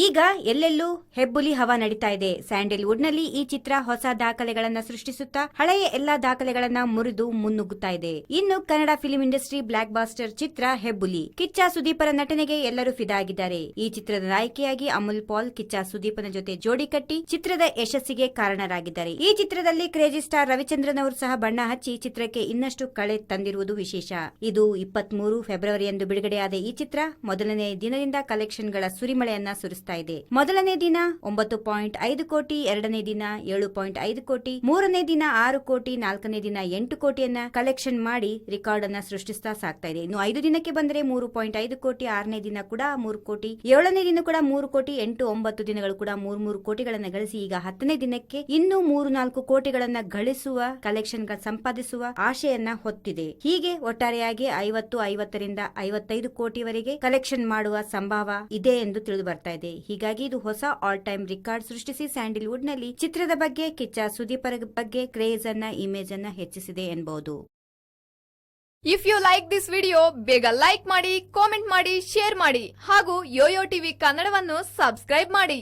ಈಗ ಎಲ್ಲೆಲ್ಲೂ ಹೆಬ್ಬುಲಿ ಹವಾ ನಡೀತಾ ಇದೆ. ಸ್ಯಾಂಡಲ್ವುಡ್ ನಲ್ಲಿ ಈ ಚಿತ್ರ ಹೊಸ ದಾಖಲೆಗಳನ್ನ ಸೃಷ್ಟಿಸುತ್ತಾ ಹಳೆಯ ಎಲ್ಲಾ ದಾಖಲೆಗಳನ್ನ ಮುರಿದು ಮುನ್ನುಗ್ಗುತ್ತಾ ಇದೆ. ಇನ್ನು Kannada film industry blockbuster ಚಿತ್ರ ಹೆಬ್ಬುಲಿ. ಕಿಚ್ಚ ಸುದೀಪರ ನಟನೆಗೆ ಎಲ್ಲರೂ ಫಿದಾ ಆಗಿದ್ದಾರೆ. ಈ ಚಿತ್ರದ ನಾಯಕಿಯಾಗಿ ಅಮುಲ್ ಪಾಲ್ ಕಿಚ್ಚ ಸುದೀಪನ ಜೊತೆ ಜೋಡಿ ಕಟ್ಟಿ ಚಿತ್ರದ ಯಶಸ್ಸಿಗೆ ಕಾರಣರಾಗಿದ್ದಾರೆ. ಈ ಚಿತ್ರದಲ್ಲಿ ಕ್ರೇಜಿ ಸ್ಟಾರ್ ರವಿಚಂದ್ರನ್ ಅವರು ಸಹ ಬಣ್ಣ ಹಚ್ಚಿ ಚಿತ್ರಕ್ಕೆ ಇನ್ನಷ್ಟು ಕಳೆ ತಂದಿರುವುದು ವಿಶೇಷ. ಇದು 23 ಫೆಬ್ರವರಿಯಂದು ಬಿಡುಗಡೆಯಾದ ಈ ಚಿತ್ರ ಮೊದಲನೇ ದಿನದಿಂದ ಕಲೆಕ್ಷನ್ಗಳ ಸುರಿಮಳೆಯನ್ನ ಸುರಿಸಿದೆ. ಮೊದಲನೇ ದಿನ 9.5 ಕೋಟಿ, ಎರಡನೇ ದಿನ 7.5 ಕೋಟಿ, ಮೂರನೇ ದಿನ 6 ಕೋಟಿ, ನಾಲ್ಕನೇ ದಿನ 8 ಕೋಟಿಯನ್ನ ಕಲೆಕ್ಷನ್ ಮಾಡಿ ರೆಕಾರ್ಡ್ ಅನ್ನ ಸೃಷ್ಟಿಸ್ತಾ ಸಾಕ್ತಾ ಇದೆ. ಇನ್ನು 5 ದಿನಕ್ಕೆ ಬಂದರೆ 3.5 ಕೋಟಿ, 6ನೇ ದಿನ ಕೂಡ 3 ಕೋಟಿ, 7ನೇ ದಿನ ಕೂಡ 3 ಕೋಟಿ, 8, 9 ದಿನಗಳು ಕೂಡ 3 ಕೋಟಿಗಳನ್ನ ಗಳಿಸಿ ಈಗ 10ನೇ ದಿನಕ್ಕೆ ಇನ್ನೂ 3-4 ಕೋಟಿಗಳನ್ನ ಗಳಿಸುವ ಕಲೆಕ್ಷನ್ ಸಂಪಾದಿಸುವ ಆಶೆಯನ್ನ ಹೊತ್ತಿದೆ. ಹೀಗೆ ಒಟ್ಟಾರೆಯಾಗಿ 50ರಿಂದ 55 ಕೋಟಿವರೆಗೆ ಕಲೆಕ್ಷನ್ ಮಾಡುವ ಸಂಭವ ಇದೆ ಎಂದು ತಿಳಿದು ಬರ್ತಾ ಇದೆ. ಹೀಗಾಗಿ ಇದು ಹೊಸ ಆಲ್ ಟೈಮ್ ರೆಕಾರ್ಡ್ ಸೃಷ್ಟಿಸಿ ಸ್ಯಾಂಡಲ್ವುಡ್ ನಲ್ಲಿ ಚಿತ್ರದ ಬಗ್ಗೆ ಕಿಚ್ಚ ಸುದೀಪರ ಬಗ್ಗೆ ಕ್ರೇಜ್ ಅನ್ನ ಇಮೇಜ್ ಅನ್ನ ಹೆಚ್ಚಿಸಿದೆ ಎನ್ನಬಹುದು. If you like this video ಬೇಗ ಲೈಕ್ ಮಾಡಿ, ಕಾಮೆಂಟ್ ಮಾಡಿ, ಶೇರ್ ಮಾಡಿ ಹಾಗೂ ಯೋಯೋ ಟಿವಿ ಕನ್ನಡವನ್ನು ಸಬ್ಸ್ಕ್ರೈಬ್ ಮಾಡಿ.